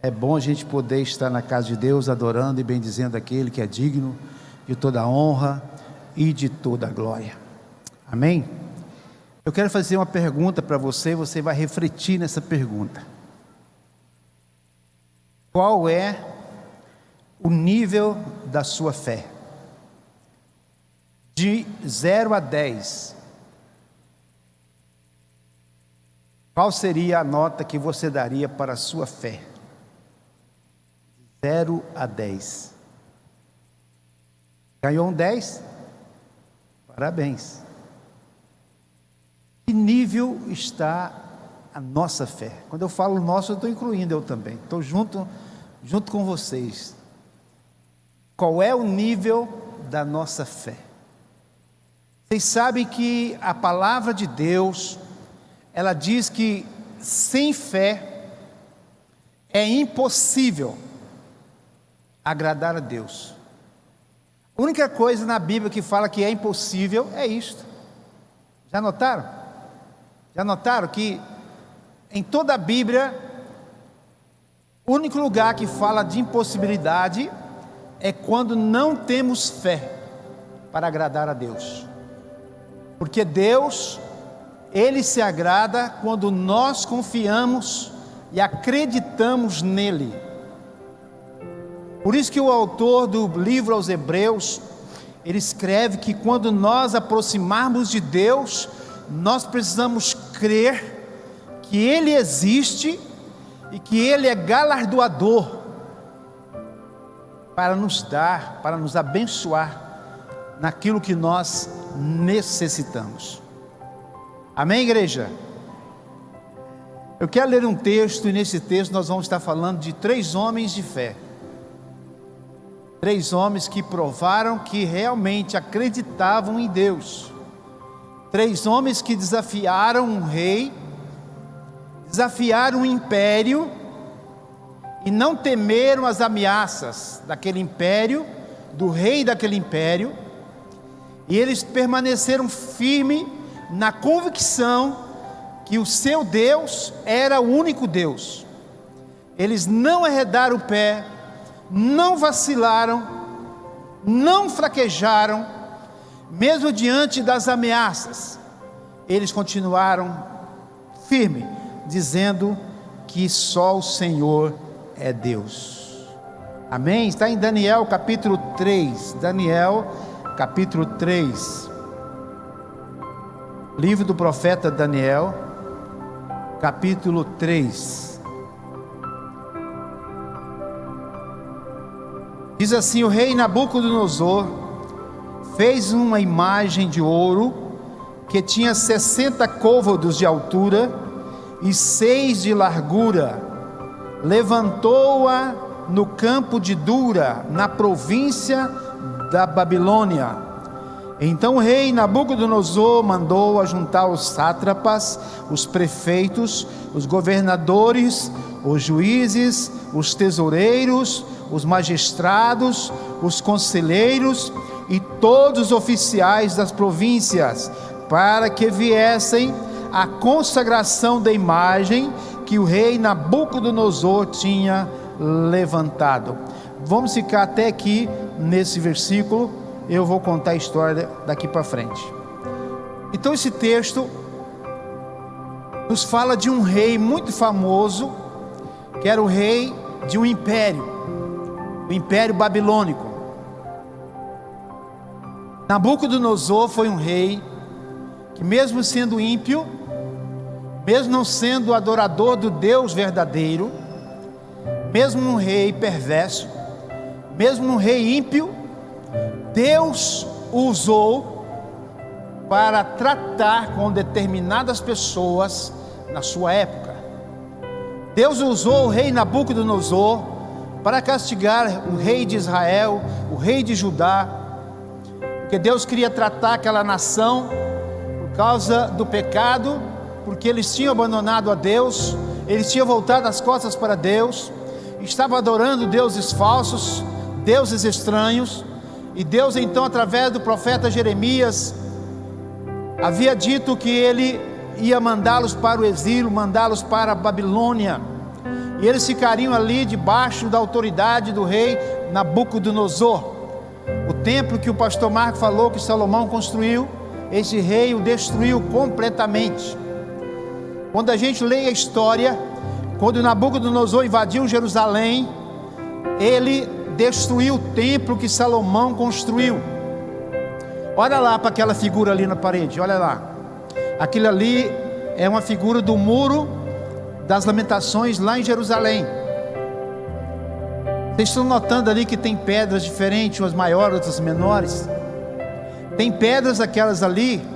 É bom a gente poder estar na casa de Deus, adorando e bendizendo aquele que é digno de toda a honra e de toda a glória. Amém? Eu quero fazer uma pergunta para você, você vai refletir nessa pergunta. Qual é o nível da sua fé? De 0 a 10. Qual seria a nota que você daria para a sua fé? 0 a 10. Ganhou um 10? Parabéns. Que nível está a nossa fé? Quando eu falo nosso, eu estou incluindo eu também. Estou junto com vocês. Qual é o nível da nossa fé? Vocês sabem que a palavra de Deus, ela diz que sem fé é impossível agradar a Deus. A única coisa na Bíblia que fala que é impossível é isto. Já notaram? Já notaram que em toda a Bíblia, o único lugar que fala de impossibilidade é quando não temos fé para agradar a Deus. Porque Deus, Ele se agrada quando nós confiamos e acreditamos nele. Por isso que o autor do livro aos Hebreus, ele escreve que quando nós aproximarmos de Deus, nós precisamos crer que Ele existe e que Ele é galardoador para nos dar, para nos abençoar naquilo que nós necessitamos. Amém, igreja? Eu quero ler um texto, e nesse texto nós vamos estar falando de 3 homens de fé. 3 homens que provaram que realmente acreditavam em Deus. 3 homens que desafiaram um rei, desafiaram um império, e não temeram as ameaças daquele império, do rei daquele império, e eles permaneceram firmes na convicção que o seu Deus era o único Deus. Eles não arredaram o pé, não vacilaram, não fraquejaram, mesmo diante das ameaças. Eles continuaram firmes, dizendo que só o Senhor é Deus. Amém? Está em Daniel capítulo 3. Daniel capítulo 3. Livro do profeta Daniel, capítulo 3. Diz assim: o rei Nabucodonosor fez uma imagem de ouro que tinha 60 côvados de altura e 6 de largura. Levantou-a no campo de Dura, na província da Babilônia. Então o rei Nabucodonosor mandou ajuntar os sátrapas, os prefeitos, os governadores, os juízes, os tesoureiros, os magistrados, os conselheiros e todos os oficiais das províncias, para que viessem à consagração da imagem que o rei Nabucodonosor tinha levantado. Vamos ficar até aqui nesse versículo. Eu vou contar a história daqui para frente. Então esse texto nos fala de um rei muito famoso, que era o rei de um império, o Império Babilônico. Nabucodonosor foi um rei que, mesmo sendo ímpio, mesmo não sendo adorador do Deus verdadeiro, mesmo um rei perverso, mesmo um rei ímpio, Deus o usou para tratar com determinadas pessoas na sua época. Deus usou o rei Nabucodonosor para castigar o rei de Israel, o rei de Judá, porque Deus queria tratar aquela nação por causa do pecado, porque eles tinham abandonado a Deus, eles tinham voltado as costas para Deus, estavam adorando deuses falsos, deuses estranhos. E Deus então, através do profeta Jeremias, havia dito que Ele ia mandá-los para o exílio, mandá-los para a Babilônia. e eles ficariam ali debaixo da autoridade do rei Nabucodonosor. O templo que o pastor Marco falou que Salomão construiu, esse rei o destruiu completamente. Quando a gente lê a história, quando Nabucodonosor invadiu Jerusalém, ele destruiu o templo que Salomão construiu. Olha lá para aquela figura ali na parede, olha lá. Aquilo ali é uma figura do muro das lamentações lá em Jerusalém. Vocês estão notando ali que tem pedras diferentes, umas maiores, outras menores. Tem pedras aquelas ali,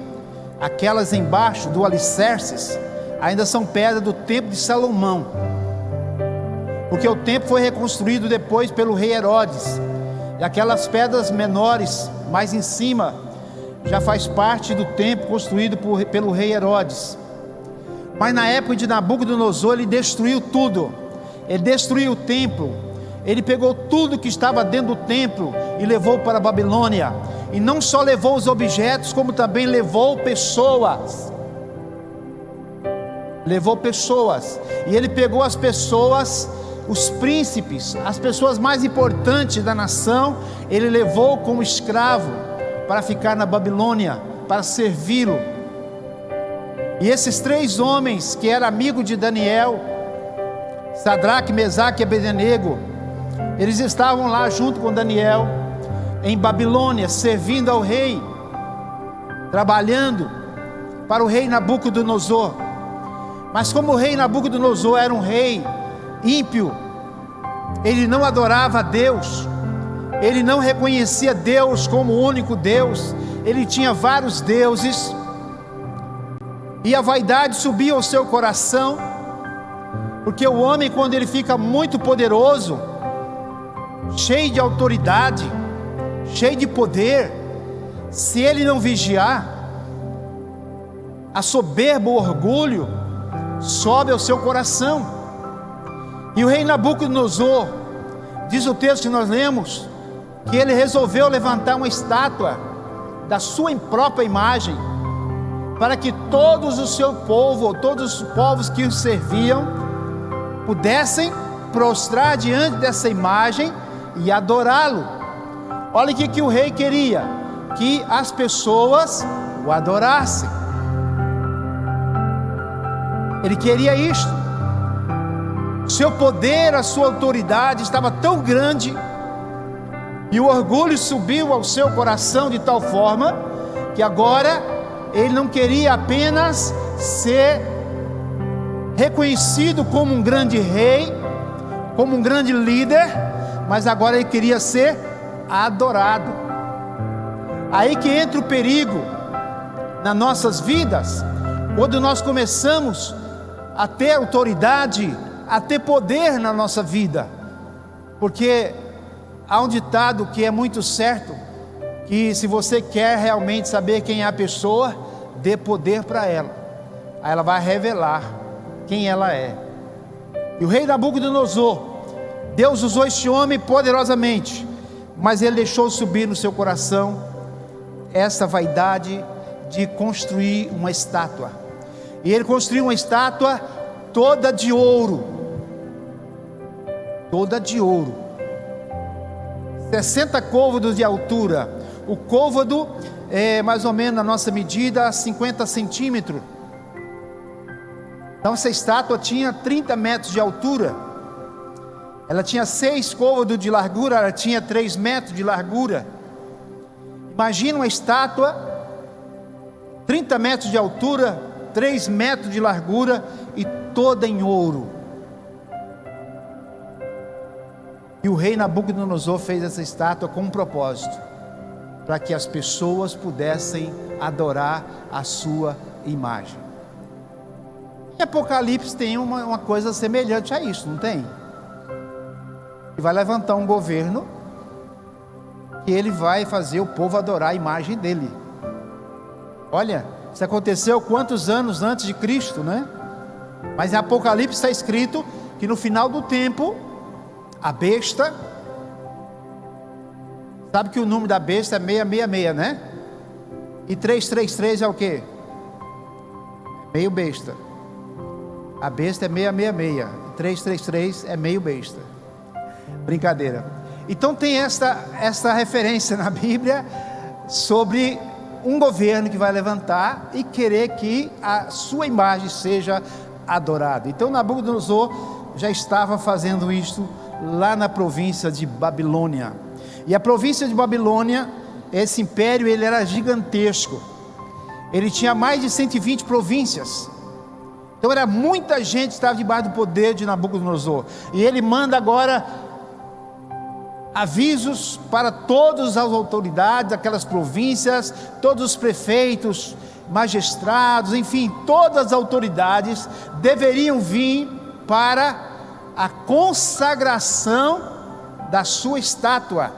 aquelas embaixo do alicerces, ainda são pedras do templo de Salomão, porque o templo foi reconstruído depois pelo rei Herodes, e aquelas pedras menores, mais em cima, já faz parte do templo construído pelo rei Herodes. Mas na época de Nabucodonosor, ele destruiu tudo, ele destruiu o templo, ele pegou tudo que estava dentro do templo e levou para a Babilônia, e não só levou os objetos, como também levou pessoas, e ele pegou as pessoas, os príncipes, as pessoas mais importantes da nação, ele levou como escravo, para ficar na Babilônia, para servi-lo. E esses 3 homens, que eram amigos de Daniel, Sadraque, Mesaque e Abednego, eles estavam lá junto com Daniel, em Babilônia, servindo ao rei, trabalhando para o rei Nabucodonosor. Mas como o rei Nabucodonosor era um rei ímpio, ele não adorava a Deus, ele não reconhecia Deus como o único Deus, ele tinha vários deuses, e a vaidade subia ao seu coração, porque o homem, quando ele fica muito poderoso, cheio de autoridade, cheio de poder, se ele não vigiar, a soberba, o orgulho, sobe ao seu coração. E o rei Nabucodonosor, diz o texto que nós lemos, que ele resolveu levantar uma estátua da sua própria imagem, para que todos o seu povo, todos os povos que o serviam, pudessem prostrar diante dessa imagem e adorá-lo. Olha o que o rei queria: que as pessoas o adorassem. Ele queria isto. Seu poder, a sua autoridade estava tão grande, e o orgulho subiu ao seu coração de tal forma, que agora ele não queria apenas ser reconhecido como um grande rei, como um grande líder, mas agora ele queria ser adorado. Aí que entra o perigo nas nossas vidas, quando nós começamos a ter autoridade, a ter poder na nossa vida, porque há um ditado que é muito certo, que se você quer realmente saber quem é a pessoa, dê poder para ela, aí ela vai revelar quem ela é. E o rei Nabucodonosor, Deus usou este homem poderosamente, mas ele deixou subir no seu coração essa vaidade de construir uma estátua. E ele construiu uma estátua toda de ouro, 60 côvados de altura. O côvado é mais ou menos, na nossa medida, 50 centímetros. Então essa estátua tinha 30 metros de altura, ela tinha 6 côvados de largura, ela tinha 3 metros de largura. Imagina uma estátua, 30 metros de altura, 3 metros de largura e toda em ouro. E o rei Nabucodonosor fez essa estátua com um propósito, para que as pessoas pudessem adorar a sua imagem. Em Apocalipse tem uma coisa semelhante a isso, não tem? E vai levantar um governo, que ele vai fazer o povo adorar a imagem dele. Olha, isso aconteceu quantos anos antes de Cristo, né? Mas em Apocalipse está escrito que no final do tempo, a besta, sabe que o número da besta é 666, né? E 333 é o quê? Meio besta. A besta é 666. 333 é meio besta. Brincadeira. Então tem esta referência na Bíblia sobre um governo que vai levantar e querer que a sua imagem seja adorada. Então Nabucodonosor já estava fazendo isto lá na província de Babilônia. E a província de Babilônia, esse império, ele era gigantesco. Ele tinha mais de 120 províncias. Então era muita gente que estava debaixo do poder de Nabucodonosor. E ele manda agora avisos para todas as autoridades daquelas províncias, todos os prefeitos, magistrados, enfim, todas as autoridades deveriam vir para a consagração da sua estátua,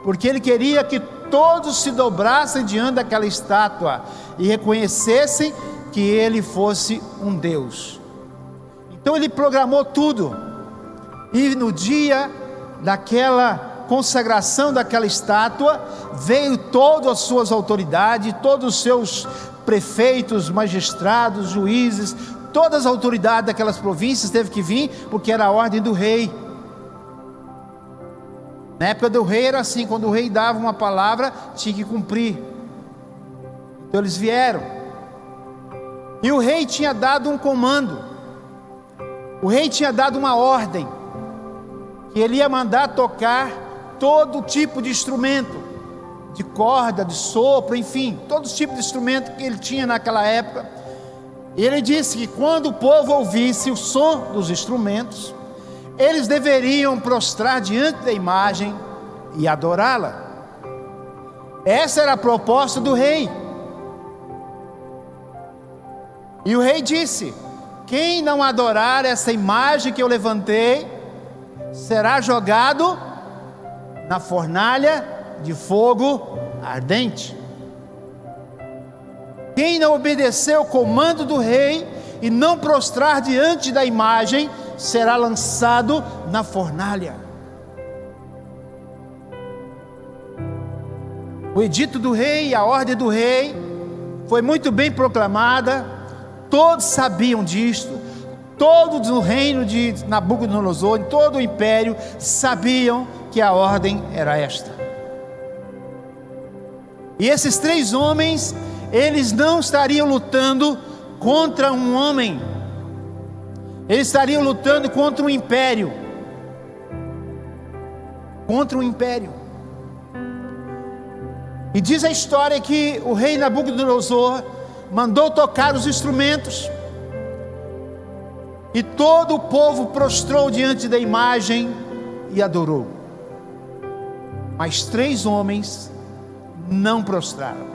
porque ele queria que todos se dobrassem diante daquela estátua e reconhecessem que ele fosse um Deus. Então ele programou tudo, e no dia daquela consagração daquela estátua, veio todas as suas autoridades, todos os seus prefeitos, magistrados, juízes, todas as autoridades daquelas províncias teve que vir, porque era a ordem do rei. Na época do rei era assim, quando o rei dava uma palavra, tinha que cumprir. Então eles vieram, e o rei tinha dado um comando, o rei tinha dado uma ordem, que ele ia mandar tocar todo tipo de instrumento, de corda, de sopro, enfim, todos os tipos de instrumento que ele tinha naquela época. E ele disse que quando o povo ouvisse o som dos instrumentos, eles deveriam prostrar diante da imagem e adorá-la. Essa era a proposta do rei. E o rei disse: quem não adorar essa imagem que eu levantei, será jogado na fornalha de fogo ardente. Quem não obedecer o comando do rei e não prostrar diante da imagem, será lançado na fornalha. O edito do rei, a ordem do rei, foi muito bem proclamada, todos sabiam disto, todos no reino de Nabucodonosor, em todo o império, sabiam que a ordem era esta. E esses três homens, eles não estariam lutando contra um homem, eles estariam lutando contra um império. Contra um império. E diz a história que o rei Nabucodonosor mandou tocar os instrumentos, e todo o povo prostrou diante da imagem e adorou. Mas três homens não prostraram.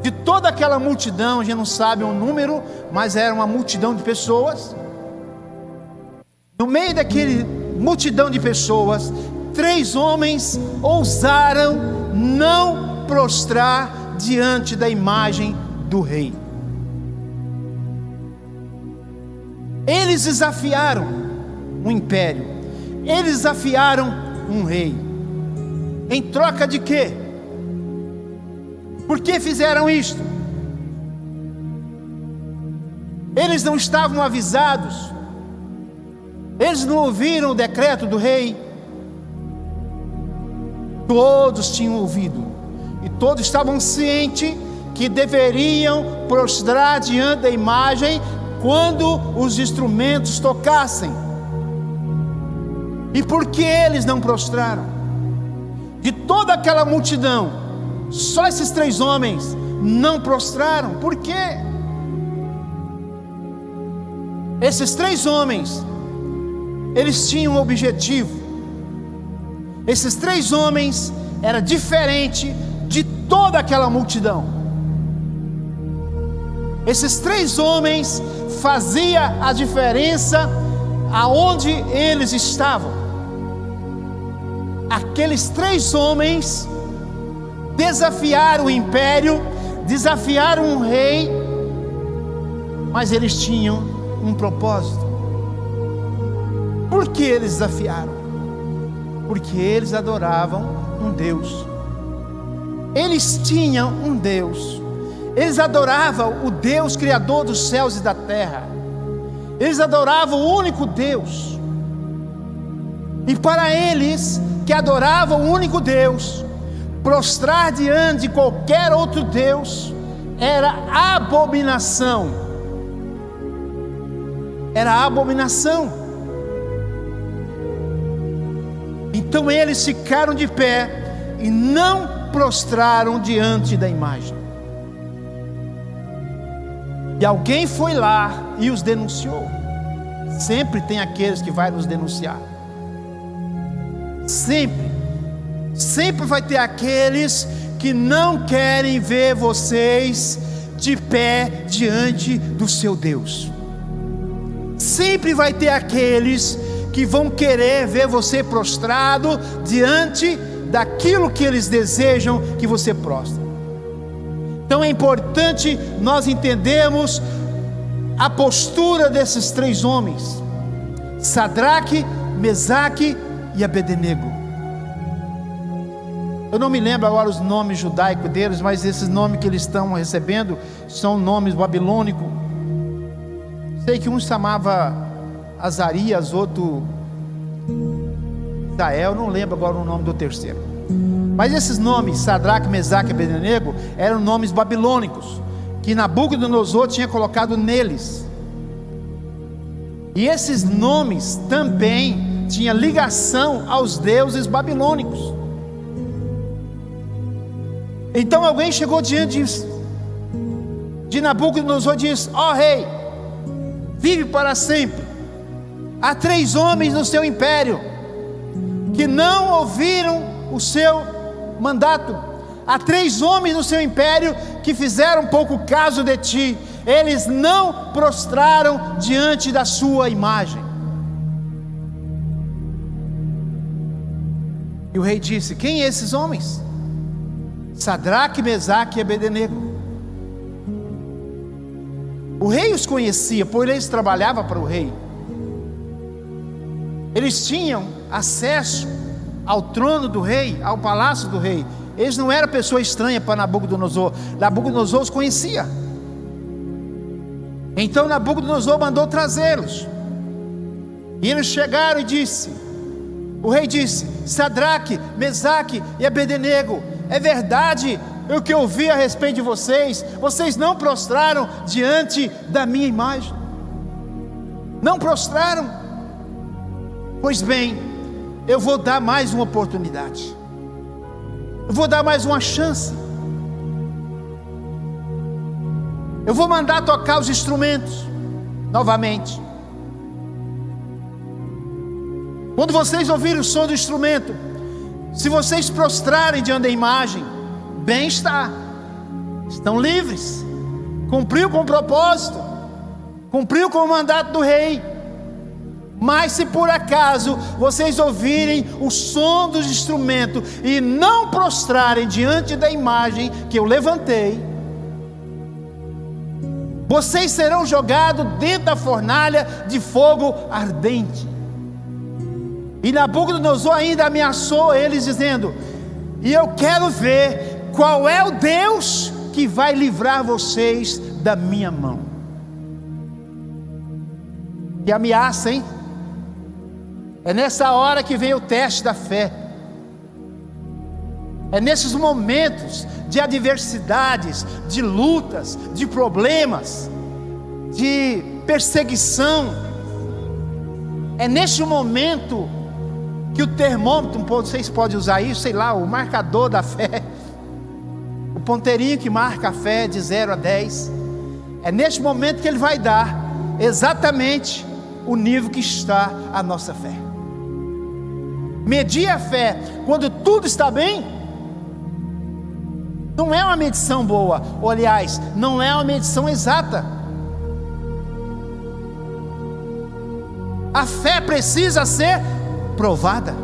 De toda aquela multidão, a gente não sabe o número, mas era uma multidão de pessoas. No meio daquele multidão de pessoas, três homens ousaram não prostrar diante da imagem do rei. Eles desafiaram um império, eles desafiaram um rei. Em troca de quê? Por que fizeram isto? Eles não estavam avisados, eles não ouviram o decreto do rei. Todos tinham ouvido, e todos estavam cientes que deveriam prostrar diante da imagem quando os instrumentos tocassem. E por que eles não prostraram? De toda aquela multidão, só esses três homens não prostraram. Por quê? Esses três homens, eles tinham um objetivo. Esses três homens eram diferentes de toda aquela multidão. Esses três homens faziam a diferença aonde eles estavam. Aqueles três homens desafiaram o império, desafiaram o rei, mas eles tinham um propósito. Por que eles desafiaram? Porque eles adoravam um Deus. Eles tinham um Deus. Eles adoravam o Deus criador dos céus e da terra. Eles adoravam o único Deus. E para eles que adoravam o único Deus, prostrar diante de qualquer outro Deus era abominação. Era abominação. Então eles ficaram de pé e não prostraram diante da imagem. E alguém foi lá e os denunciou. Sempre tem aqueles que vai nos denunciar. Sempre vai ter aqueles que não querem ver vocês de pé diante do seu Deus. Sempre vai ter aqueles que vão querer ver você prostrado diante daquilo que eles desejam que você prostre. Então é importante nós entendermos a postura desses três homens: Sadraque, Mesaque e Abednego. Eu não me lembro agora os nomes judaicos deles, mas esses nomes que eles estão recebendo são nomes babilônicos. Sei que um chamava Azarias, outro Israel, não lembro agora o nome do terceiro. Mas esses nomes, Sadraque, Mesaque e Abednego, eram nomes babilônicos, que Nabucodonosor tinha colocado neles. E esses nomes também tinham ligação aos deuses babilônicos. Então alguém chegou diante de Nabucodonosor e disse: ó rei, vive para sempre. Há três homens no seu império que não ouviram o seu mandato. Há três homens no seu império que fizeram pouco caso de ti. Eles não prostraram diante da sua imagem. E o rei disse: quem são esses homens? Sadraque, Mesaque e Abednego. O rei os conhecia, pois eles trabalhavam para o rei. Eles tinham acesso ao trono do rei, ao palácio do rei. Eles não eram pessoa estranha para Nabucodonosor. Nabucodonosor os conhecia. Então Nabucodonosor mandou trazê-los. E eles chegaram e o rei disse: Sadraque, Mesaque e Abednego, é verdade o que eu ouvi a respeito de vocês. Vocês não prostraram diante da minha imagem. Não prostraram. Pois bem, eu vou dar mais uma oportunidade. Eu vou dar mais uma chance. Eu vou mandar tocar os instrumentos novamente. Quando vocês ouvirem o som do instrumento, se vocês prostrarem diante da imagem, bem está, estão livres, cumpriu com o propósito, cumpriu com o mandato do rei. Mas se por acaso vocês ouvirem o som dos instrumentos e não prostrarem diante da imagem que eu levantei, vocês serão jogados dentro da fornalha de fogo ardente. E Nabucodonosor ainda ameaçou eles dizendo: e eu quero ver qual é o Deus que vai livrar vocês da minha mão. Que ameaça, hein? É nessa hora que vem o teste da fé. É nesses momentos de adversidades, de lutas, de problemas, de perseguição. É neste momento que o termômetro, vocês podem usar isso, sei lá, o marcador da fé, o ponteirinho que marca a fé de 0 a 10, é neste momento que ele vai dar exatamente o nível que está a nossa fé. Medir a fé quando tudo está bem não é uma medição boa, ou aliás, não é uma medição exata. A fé precisa ser provada.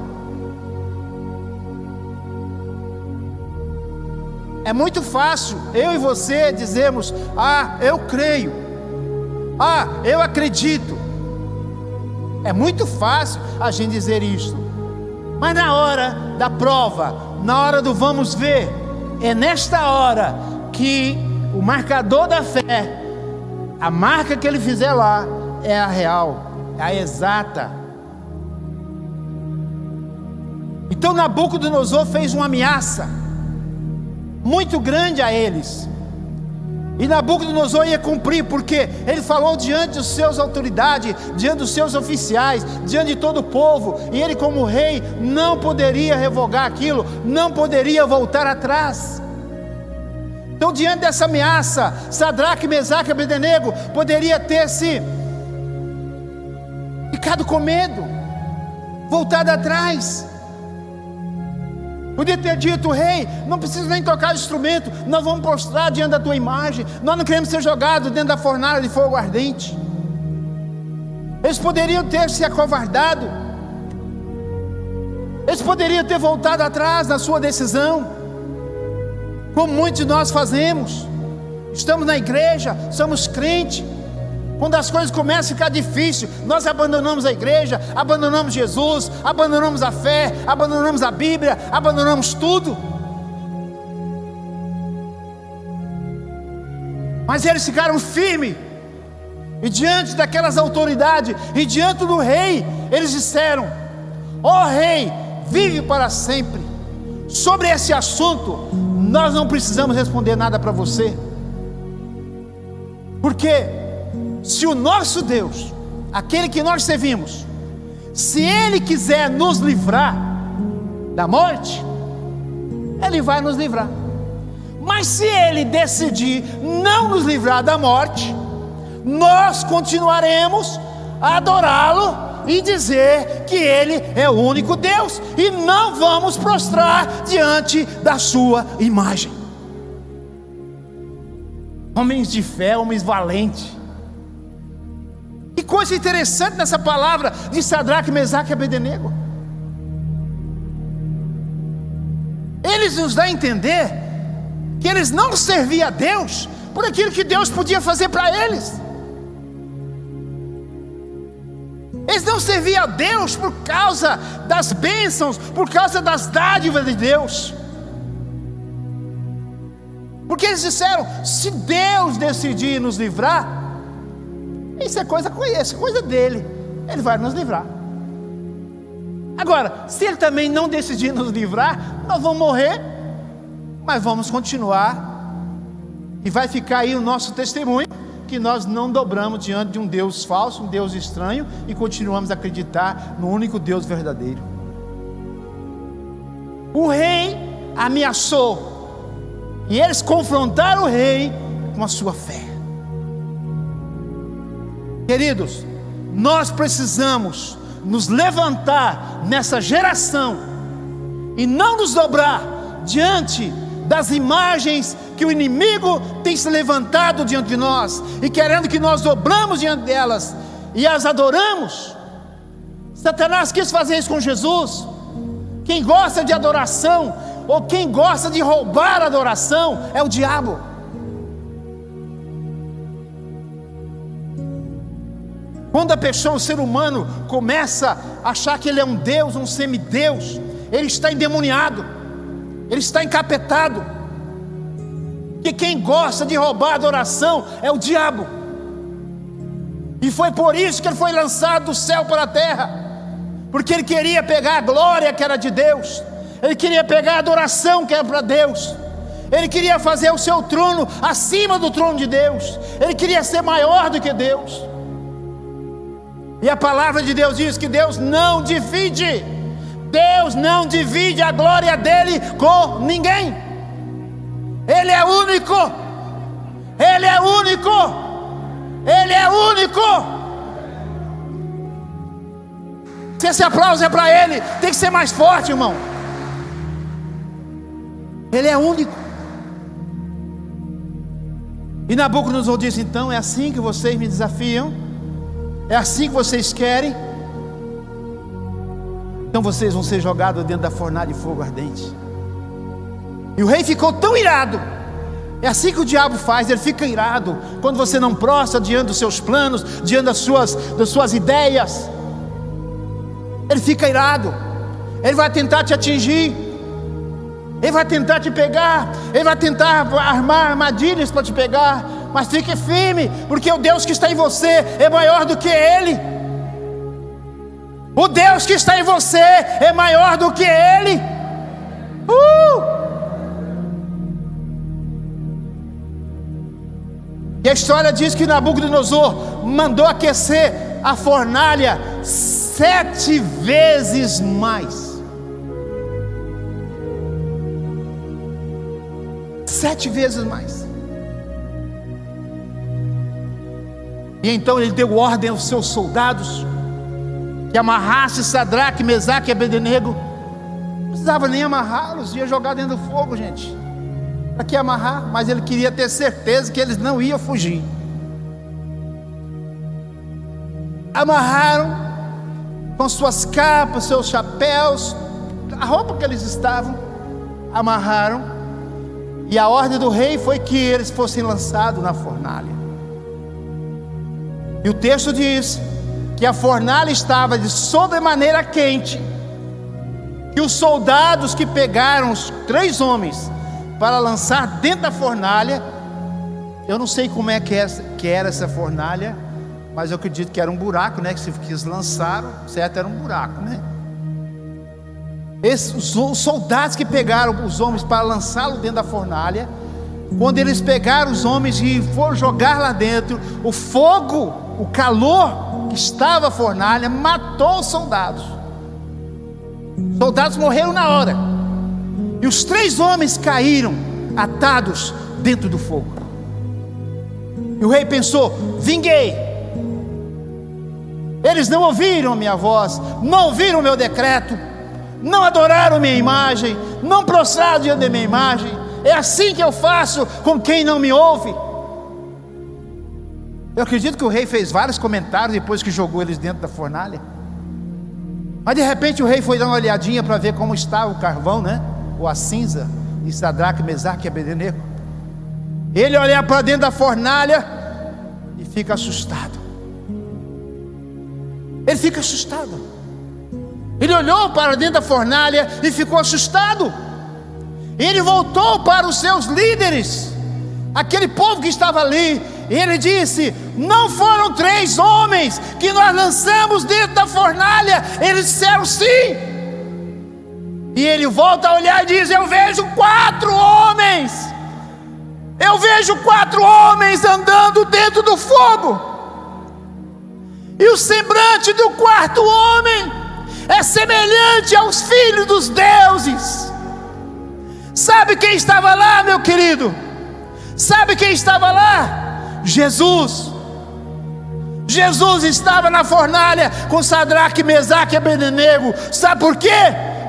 É muito fácil eu e você dizermos: ah, eu creio, ah, eu acredito. É muito fácil a gente dizer isso. Mas na hora da prova, na hora do vamos ver, é nesta hora que o marcador da fé, a marca que ele fizer lá, é a real, é a exata. Então Nabucodonosor fez uma ameaça muito grande a eles, e Nabucodonosor ia cumprir, porque ele falou diante dos seus autoridades, diante dos seus oficiais, diante de todo o povo, e ele como rei não poderia revogar aquilo, não poderia voltar atrás. Então diante dessa ameaça, Sadraque, Mesaque e Abednego poderia ter se ficado com medo, voltado atrás. Podia ter dito: rei, não precisa nem tocar o instrumento, nós vamos prostrar diante da tua imagem, nós não queremos ser jogados dentro da fornalha de fogo ardente. Eles poderiam ter se acovardado, eles poderiam ter voltado atrás na sua decisão, como muitos de nós fazemos. Estamos na igreja, somos crentes, quando as coisas começam a ficar difíceis, nós abandonamos a igreja, abandonamos Jesus, abandonamos a fé, abandonamos a Bíblia, abandonamos tudo. Mas eles ficaram firmes, e diante daquelas autoridades, e diante do rei, eles disseram: ó rei, vive para sempre. Sobre esse assunto, nós não precisamos responder nada para você, porque se o nosso Deus, aquele que nós servimos, se Ele quiser nos livrar da morte, Ele vai nos livrar. Mas se Ele decidir não nos livrar da morte, nós continuaremos a adorá-lo e dizer que Ele é o único Deus, e não vamos prostrar diante da sua imagem. Homens de fé, homens valentes. Que coisa interessante nessa palavra de Sadraque, Mesaque e Abednego. Eles nos dão a entender que eles não serviam a Deus por aquilo que Deus podia fazer para eles. Eles não serviam a Deus por causa das bênçãos, por causa das dádivas de Deus. Porque eles disseram: se Deus decidir nos livrar, isso é coisa dele, Ele vai nos livrar. Agora, se Ele também não decidir nos livrar, nós vamos morrer, mas vamos continuar, e vai ficar aí o nosso testemunho, que nós não dobramos diante de um Deus falso, um Deus estranho, e continuamos a acreditar no único Deus verdadeiro. O rei ameaçou, e eles confrontaram o rei com a sua fé. Queridos, nós precisamos nos levantar nessa geração e não nos dobrar diante das imagens que o inimigo tem se levantado diante de nós, e querendo que nós dobramos diante delas e as adoramos. Satanás quis fazer isso com Jesus. Quem gosta de adoração, ou quem gosta de roubar a adoração, é o diabo. Quando a pessoa, o ser humano, começa a achar que ele é um Deus, um semideus, ele está endemoniado, ele está encapetado. Que quem gosta de roubar a adoração é o diabo. E foi por isso que ele foi lançado do céu para a terra, porque ele queria pegar a glória que era de Deus, ele queria pegar a adoração que era para Deus, ele queria fazer o seu trono acima do trono de Deus, ele queria ser maior do que Deus. E a palavra de Deus diz que Deus não divide a glória dele com ninguém. Ele é único, Ele é único, Ele é único. Se esse aplauso é para Ele, tem que ser mais forte, irmão. Ele é único. E Nabucodonosor disse: então é assim que vocês me desafiam? É assim que vocês querem? Então vocês vão ser jogados dentro da fornalha de fogo ardente. E o rei ficou tão irado. É assim que o diabo faz, ele fica irado quando você não prostra diante dos seus planos, diante das suas ideias. Ele fica irado, ele vai tentar te atingir, ele vai tentar te pegar, ele vai tentar armar armadilhas para te pegar, mas fique firme, porque o Deus que está em você é maior do que ele. O Deus que está em você é maior do que ele. E a história diz que Nabucodonosor mandou aquecer a fornalha 7 vezes mais. 7 vezes mais. E então ele deu ordem aos seus soldados que amarrasse Sadraque, Mesaque e Abednego. Não precisava nem amarrá-los, ia jogar dentro do fogo, gente. Para que amarrar? Mas ele queria ter certeza que eles não iam fugir. Amarraram com suas capas, seus chapéus, a roupa que eles estavam, amarraram, e a ordem do rei foi que eles fossem lançados na fornalha. E o texto diz que a fornalha estava de sobremaneira quente, que os soldados que pegaram os 3 homens para lançar dentro da fornalha, eu não sei como é que era essa fornalha, mas eu acredito que era um buraco, né? Que se eles lançaram, certo? Era um buraco, né? Os soldados que pegaram os homens para lançá-lo dentro da fornalha, quando eles pegaram os homens e foram jogar lá dentro, o fogo, o calor que estava a fornalha, matou os soldados. Os soldados morreram na hora. E os 3 homens caíram atados dentro do fogo. E o rei pensou: vinguei. Eles não ouviram a minha voz, não ouviram o meu decreto, não adoraram minha imagem, não prostraram diante da minha imagem. É assim que eu faço com quem não me ouve. Eu acredito que o rei fez vários comentários depois que jogou eles dentro da fornalha. Mas de repente o rei foi dar uma olhadinha para ver como estava o carvão, né? Ou a cinza de Sadraque, Mesaque e Abednego. Ele olha para dentro da fornalha e fica assustado. Ele fica assustado. Ele olhou para dentro da fornalha e ficou assustado. Ele voltou para os seus líderes, aquele povo que estava ali, e ele disse: não foram 3 homens que nós lançamos dentro da fornalha? Eles disseram sim. E ele volta a olhar e diz: eu vejo 4 homens. Eu vejo 4 homens andando dentro do fogo. E o semblante do 4º homem é semelhante aos filhos dos deuses. Sabe quem estava lá, meu querido? Sabe quem estava lá? Jesus. Jesus estava na fornalha com Sadraque, Mesaque e Abednego. Sabe por quê?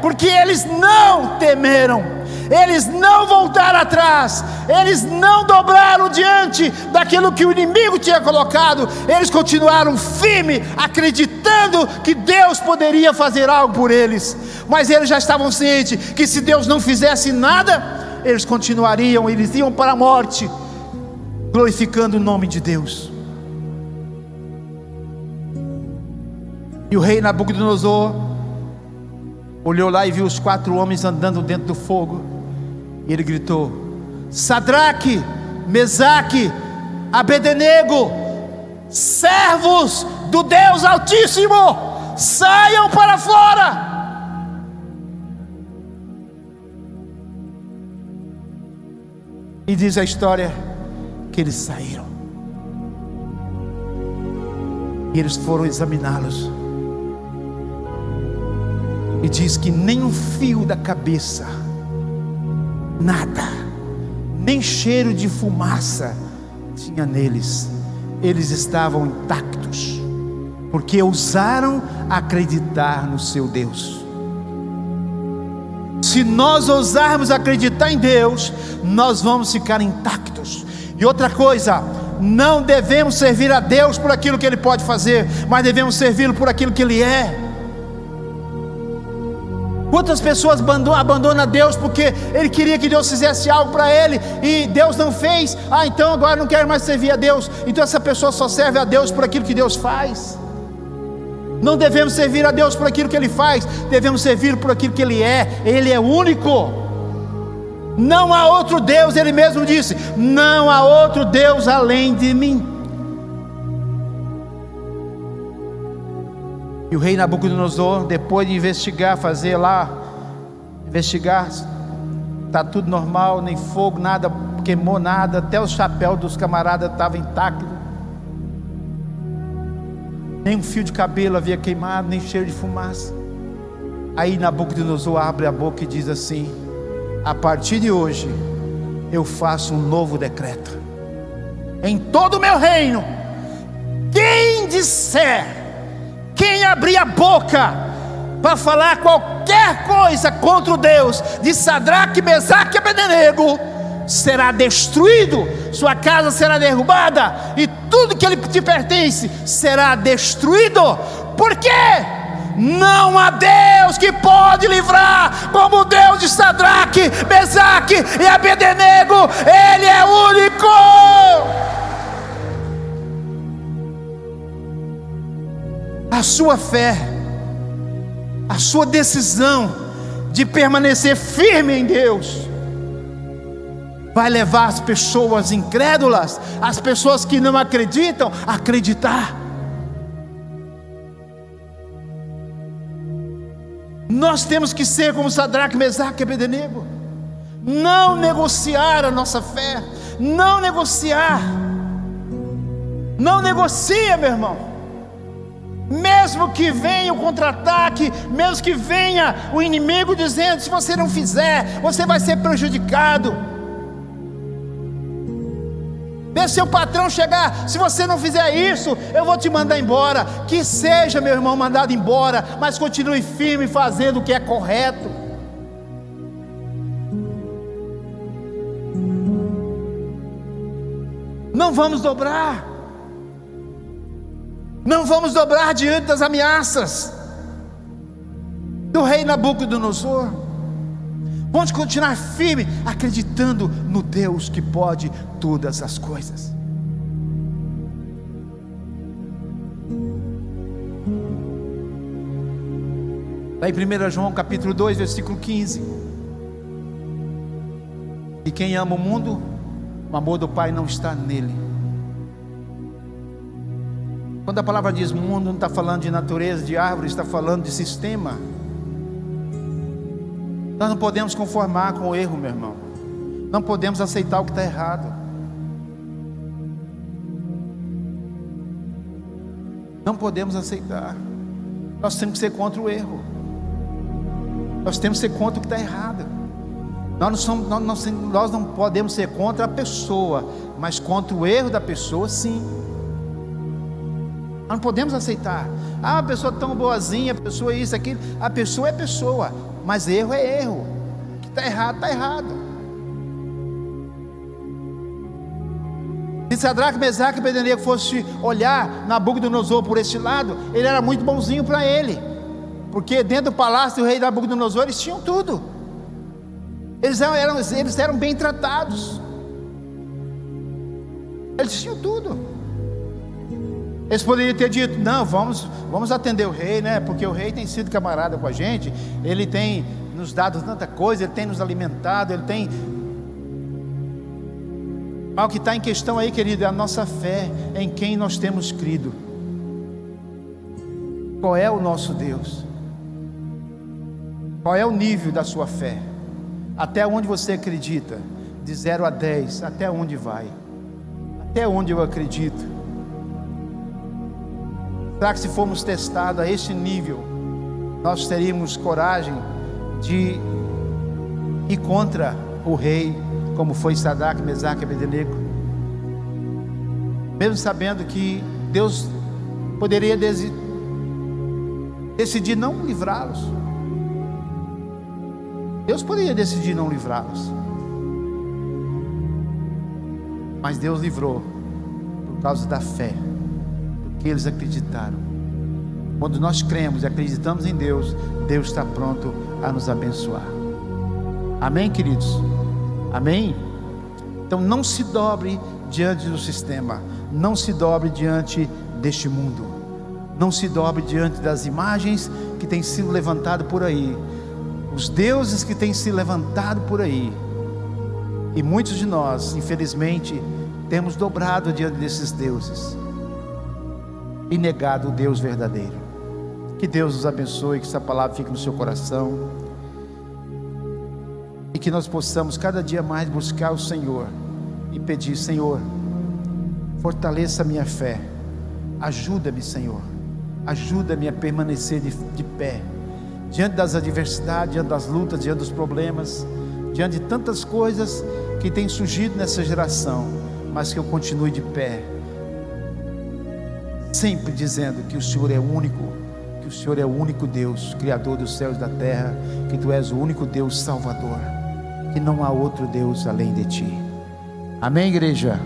Porque eles não temeram, eles não voltaram atrás, eles não dobraram diante daquilo que o inimigo tinha colocado. Eles continuaram firmes, acreditando que Deus poderia fazer algo por eles. Mas eles já estavam cientes que se Deus não fizesse nada, eles continuariam, eles iam para a morte, glorificando o nome de Deus. E o rei Nabucodonosor olhou lá e viu os 4 homens andando dentro do fogo. E ele gritou: Sadraque, Mesaque, Abednego, servos do Deus Altíssimo, saiam para fora. E diz a história que eles saíram. E eles foram examiná-los. E diz que nem um fio da cabeça, nada, nem cheiro de fumaça tinha neles. Eles estavam intactos, porque ousaram acreditar no seu Deus. Se nós ousarmos acreditar em Deus, nós vamos ficar intactos. E outra coisa, não devemos servir a Deus por aquilo que Ele pode fazer, mas devemos servi-lo por aquilo que Ele é. Quantas pessoas abandonam Deus porque ele queria que Deus fizesse algo para ele e Deus não fez? Então agora não quero mais servir a Deus. Então essa pessoa só serve a Deus por aquilo que Deus faz. Não devemos servir a Deus por aquilo que Ele faz, devemos servir por aquilo que Ele é. Ele é único. Não há outro Deus, ele mesmo disse, não há outro Deus além de mim. E o rei Nabucodonosor, depois de investigar, está tudo normal, nem fogo, nada queimou, nada, até o chapéu dos camaradas estava intacto, nem um fio de cabelo havia queimado, nem cheiro de fumaça. Aí Nabucodonosor abre a boca e diz assim: a partir de hoje eu faço um novo decreto: em todo o meu reino, quem abrir a boca para falar qualquer coisa contra o Deus de Sadraque, Mesaque e Abednego, será destruído, sua casa será derrubada e tudo que lhe te pertence será destruído. Por quê? Não há Deus que pode livrar como o Deus de Sadraque, Mesaque e Abednego. Ele é único. A sua fé, a sua decisão de permanecer firme em Deus, vai levar as pessoas incrédulas, as pessoas que não acreditam, a acreditar. Nós temos que ser como Sadraque, Mesaque e Abednego, não negociar a nossa fé, não negociar, não negocia, meu irmão. Mesmo que venha o contra-ataque, mesmo que venha o inimigo dizendo: se você não fizer, você vai ser prejudicado. Deixa seu patrão chegar: se você não fizer isso, eu vou te mandar embora. Que seja, meu irmão, mandado embora, mas continue firme fazendo o que é correto. Não vamos dobrar. Não vamos dobrar diante das ameaças do rei Nabucodonosor. Vamos continuar firme, acreditando no Deus que pode todas as coisas. Lá em 1 João capítulo 2, versículo 15: e quem ama o mundo, o amor do Pai não está nele. Quando a palavra diz mundo, não está falando de natureza, de árvore, está falando de sistema. Nós não podemos conformar com o erro, meu irmão. Não podemos aceitar o que está errado. Não podemos aceitar. Nós temos que ser contra o erro. Nós temos que ser contra o que está errado. Nós não podemos ser contra a pessoa, mas contra o erro da pessoa, sim. Nós não podemos aceitar. Ah, a pessoa tão boazinha, a pessoa isso, aquilo. A pessoa é pessoa, mas erro é erro. O que está errado, está errado. Se Sadraque, Mesaque e Abednego fosse olhar Nabucodonosor por esse lado, ele era muito bonzinho para ele, porque dentro do palácio do rei Nabucodonosor eles tinham tudo. Eles eram bem tratados. Eles tinham tudo. Eles poderiam ter dito: não, vamos atender o rei, né? Porque o rei tem sido camarada com a gente, ele tem nos dado tanta coisa, ele tem nos alimentado, ele tem. Mas o que está em questão aí, querido, é a nossa fé em quem nós temos crido. Qual é o nosso Deus? Qual é o nível da sua fé? Até onde você acredita? De 0 a 10, até onde vai? Até onde eu acredito? Será que se formos testados a este nível, nós teríamos coragem de ir contra o rei, como foi Sadraque, Mesaque e Abednego? Mesmo sabendo que Deus poderia decidir não livrá-los. Deus poderia decidir não livrá-los, mas Deus livrou por causa da fé, porque eles acreditaram. Quando nós cremos e acreditamos em Deus, Deus está pronto a nos abençoar. Amém, queridos? Amém? Então não se dobre diante do sistema, não se dobre diante deste mundo, não se dobre diante das imagens que têm sido levantadas por aí, os deuses que têm se levantado por aí. E muitos de nós, infelizmente, temos dobrado diante desses deuses e negado o Deus verdadeiro. Que Deus nos abençoe, que essa palavra fique no seu coração e que nós possamos cada dia mais buscar o Senhor e pedir: Senhor, fortaleça a minha fé, ajuda-me, Senhor, ajuda-me a permanecer de pé diante das adversidades, diante das lutas, diante dos problemas, diante de tantas coisas que têm surgido nessa geração, mas que eu continue de pé, sempre dizendo que o Senhor é único, que o Senhor é o único Deus, Criador dos céus e da terra, que Tu és o único Deus Salvador, que não há outro Deus além de Ti. Amém, igreja?